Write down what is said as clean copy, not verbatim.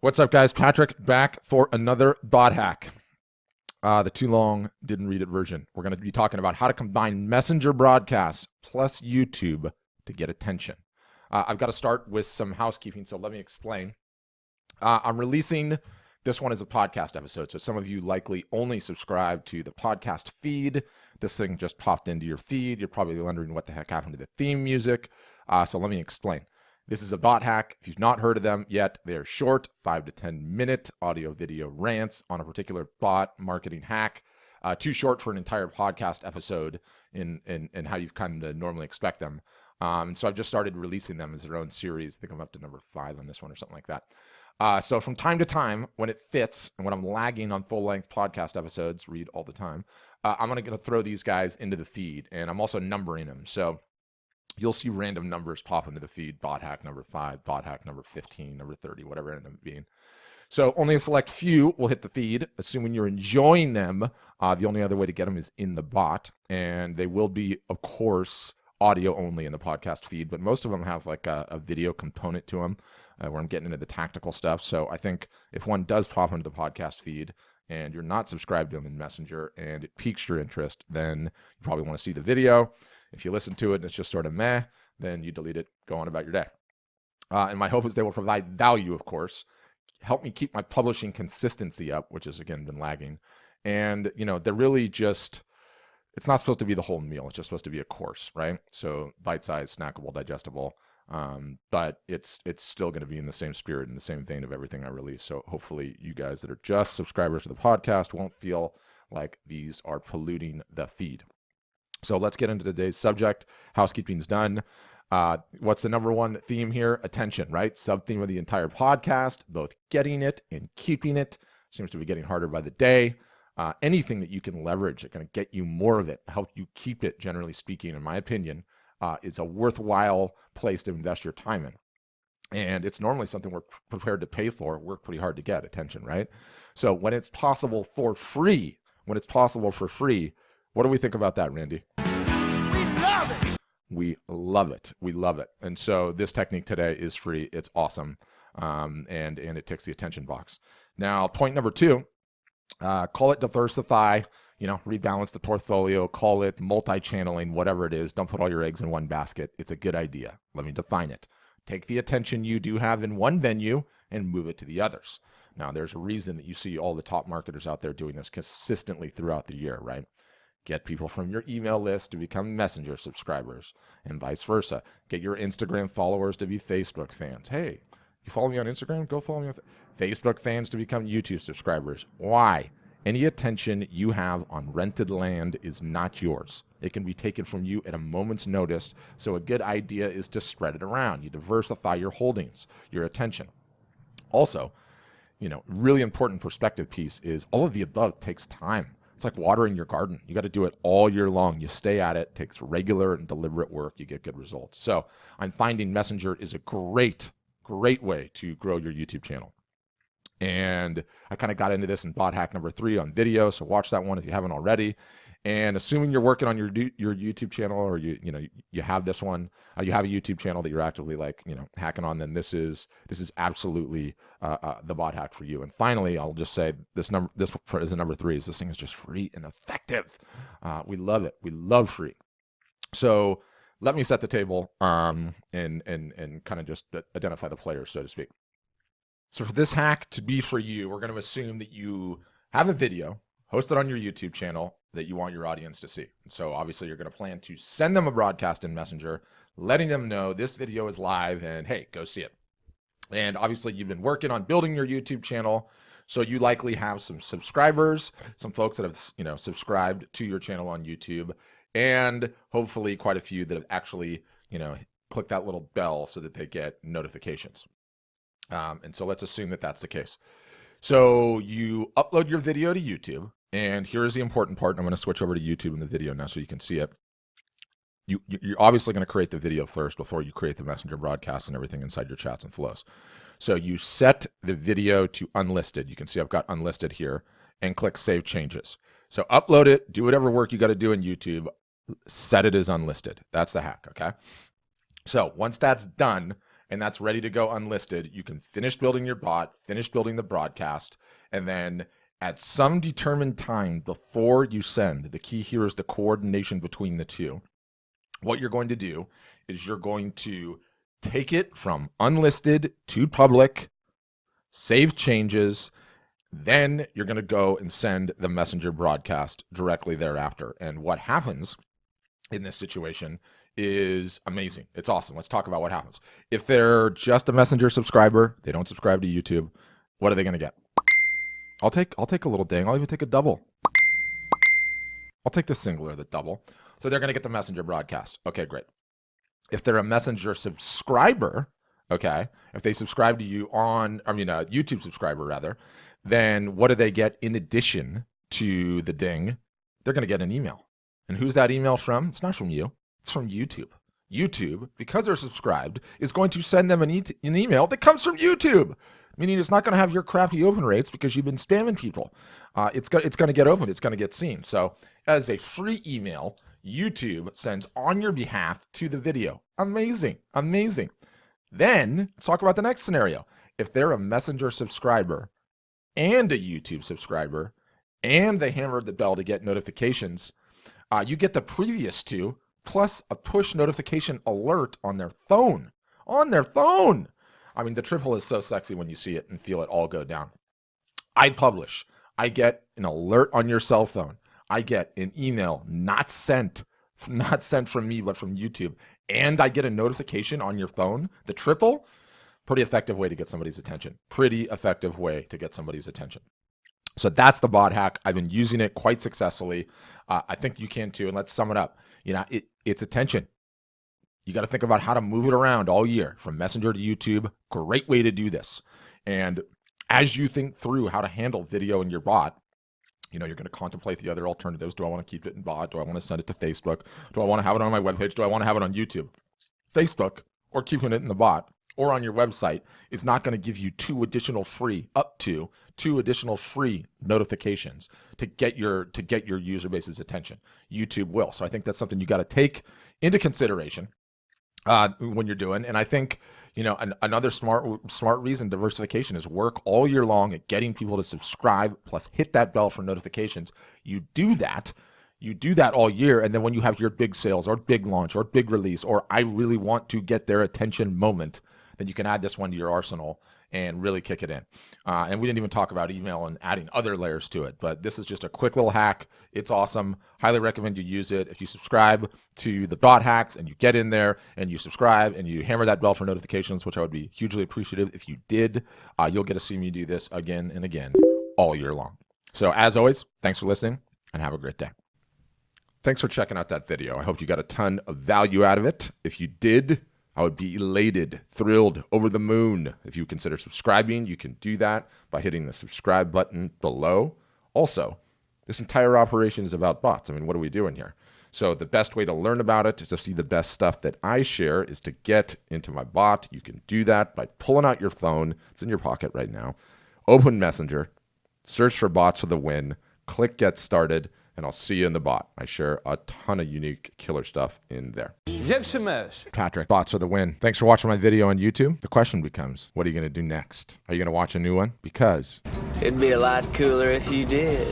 What's up, guys? Patrick back for another bot hack. The too long didn't read it version. We're going to be talking about how to combine messenger broadcasts plus YouTube to get attention. I've got to start with some housekeeping, so let me explain. I'm releasing this one as a podcast episode, so some of you likely only subscribe to the podcast feed. This thing just popped into your feed. You're probably wondering what the heck happened to the theme music. So let me explain. This is a bot hack. If you've not heard of them yet, they're short, 5 to 10 minute audio video rants on a particular bot marketing hack. Too short for an entire podcast episode in how you kind of normally expect them. So I've just started releasing them as their own series. I think I'm up to number 5 on this one or something like that. So from time to time, when it fits and when I'm lagging on full-length podcast episodes, read all the time, I'm going to throw these guys into the feed, and I'm also numbering them. So you'll see random numbers pop into the feed, bot hack number 5, bot hack number 15, number 30, whatever it ends up being. So only a select few will hit the feed, assuming you're enjoying them. The only other way to get them is in the bot, and they will be, of course, audio only in the podcast feed, but most of them have like a video component to them where I'm getting into the tactical stuff. So I think if one does pop into the podcast feed and you're not subscribed to them in Messenger and it piques your interest, then you probably want to see the video. If you listen to it and it's just sort of meh, then you delete it, go on about your day. And my hope is they will provide value, of course, help me keep my publishing consistency up, which has, again, been lagging. And, they're really just, it's not supposed to be the whole meal. It's just supposed to be a course, right? So bite-sized, snackable, digestible. But it's still going to be in the same spirit, in the same vein of everything I release. So hopefully you guys that are just subscribers to the podcast won't feel like these are polluting the feed. So let's get into today's subject. Housekeeping's done. What's the number one theme here? Attention, right? Sub-theme of the entire podcast, both getting it and keeping it. Seems to be getting harder by the day. Anything that you can leverage that's going to get you more of it, help you keep it, generally speaking, in my opinion, is a worthwhile place to invest your time in. And it's normally something we're prepared to pay for, work pretty hard to get attention, right? So when it's possible for free, what do we think about that, Randy? We love it. And so this technique today is free. It's awesome. And it ticks the attention box. Now, point number 2, call it diversify, rebalance the portfolio, call it multi-channeling, whatever it is. Don't put all your eggs in one basket. It's a good idea. Let me define it. Take the attention you do have in one venue and move it to the others. Now, there's a reason that you see all the top marketers out there doing this consistently throughout the year, right? Get people from your email list to become Messenger subscribers and vice versa. Get your Instagram followers to be Facebook fans. Hey, you follow me on Instagram? Go follow me on Facebook fans to become YouTube subscribers. Why? Any attention you have on rented land is not yours. It can be taken from you at a moment's notice. So a good idea is to spread it around. You diversify your holdings, your attention. Also, really important perspective piece is all of the above takes time. It's like watering your garden. You got to do it all year long. You stay at it. It takes regular and deliberate work. You get good results. So I'm finding Messenger is a great way to grow your YouTube channel. And I kind of got into this in bot hack number 3 on video. So watch that one if you haven't already. And assuming you're working on your YouTube channel, or you have this one, you have a YouTube channel that you're actively hacking on, then this is absolutely the bot hack for you. And finally, I'll just say this is a number 3. Is this thing is just free and effective. We love it. We love free. So let me set the table and kind of just identify the players, so to speak. So for this hack to be for you, we're going to assume that you have a video hosted on your YouTube channel that you want your audience to see. So obviously you're going to plan to send them a broadcast in Messenger, letting them know this video is live and hey, go see it. And obviously you've been working on building your YouTube channel. So you likely have some subscribers, some folks that have, subscribed to your channel on YouTube, and hopefully quite a few that have actually, clicked that little bell so that they get notifications. And so let's assume that that's the case. So you upload your video to YouTube, and here is the important part. I'm going to switch over to YouTube in the video now so you can see it. You're obviously going to create the video first before you create the Messenger broadcast and everything inside your chats and flows. So you set the video to unlisted. You can see I've got unlisted here, and click Save Changes. So upload it, do whatever work you got to do in YouTube, set it as unlisted. That's the hack, okay? So once that's done, and that's ready to go unlisted, you can finish building your bot, finish building the broadcast, and then at some determined time before you send, the key here is the coordination between the two. What you're going to do is you're going to take it from unlisted to public, save changes, then you're going to go and send the messenger broadcast directly thereafter. And what happens in this situation is amazing. It's awesome. Let's talk about what happens. If they're just a messenger subscriber, they don't subscribe to YouTube, what are they going to get? I'll take a little ding. I'll even take a double. I'll take the singular, the double. So they're going to get the messenger broadcast. Okay, great. If they're a messenger subscriber, okay, if they subscribe to you on, a YouTube subscriber rather, then what do they get in addition to the ding? They're going to get an email. And who's that email from? It's not from you. It's from YouTube. YouTube, because they're subscribed, is going to send them an email that comes from YouTube. Meaning it's not going to have your crappy open rates because you've been spamming people. It's going to get opened. It's going to get seen. So as a free email, YouTube sends on your behalf to the video. Amazing. Amazing. Then let's talk about the next scenario. If they're a messenger subscriber and a YouTube subscriber and they hammered the bell to get notifications, you get the previous two plus a push notification alert on their phone. On their phone. I mean, the triple is so sexy when you see it and feel it all go down. I publish. I get an alert on your cell phone. I get an email not sent from me, but from YouTube. And I get a notification on your phone. The triple, pretty effective way to get somebody's attention. Pretty effective way to get somebody's attention. So that's the bot hack. I've been using it quite successfully. I think you can too. And let's sum it up. It's attention. You got to think about how to move it around all year from Messenger to YouTube. Great way to do this. And as you think through how to handle video in your bot, you're going to contemplate the other alternatives. Do I want to keep it in bot? Do I want to send it to Facebook? Do I want to have it on my webpage? Do I want to have it on YouTube? Facebook, or keeping it in the bot, or on your website is not going to give you up to two additional free notifications to get your user base's attention. YouTube will. So I think that's something you got to take into consideration when you're doing. And I think, another smart reason diversification is work all year long at getting people to subscribe, plus hit that bell for notifications. You do that all year. And then when you have your big sales or big launch or big release, or I really want to get their attention moment, then you can add this one to your arsenal and really kick it in. And we didn't even talk about email and adding other layers to it, but this is just a quick little hack. It's awesome. Highly recommend you use it. If you subscribe to the BotHacks and you get in there and you subscribe and you hammer that bell for notifications, which I would be hugely appreciative if you did, you'll get to see me do this again and again all year long. So as always, thanks for listening and have a great day. Thanks for checking out that video. I hope you got a ton of value out of it. If you did, I would be elated, thrilled, over the moon. If you consider subscribing, you can do that by hitting the subscribe button below. Also, this entire operation is about bots. I mean, what are we doing here? So the best way to learn about it, to see the best stuff that I share, is to get into my bot. You can do that by pulling out your phone. It's in your pocket right now. Open Messenger, search for bots for the win, click get started, and I'll see you in the bot. I share a ton of unique killer stuff in there. Patrick, bots for the win. Thanks for watching my video on YouTube. The question becomes, what are you going to do next? Are you going to watch a new one? Because it'd be a lot cooler if you did.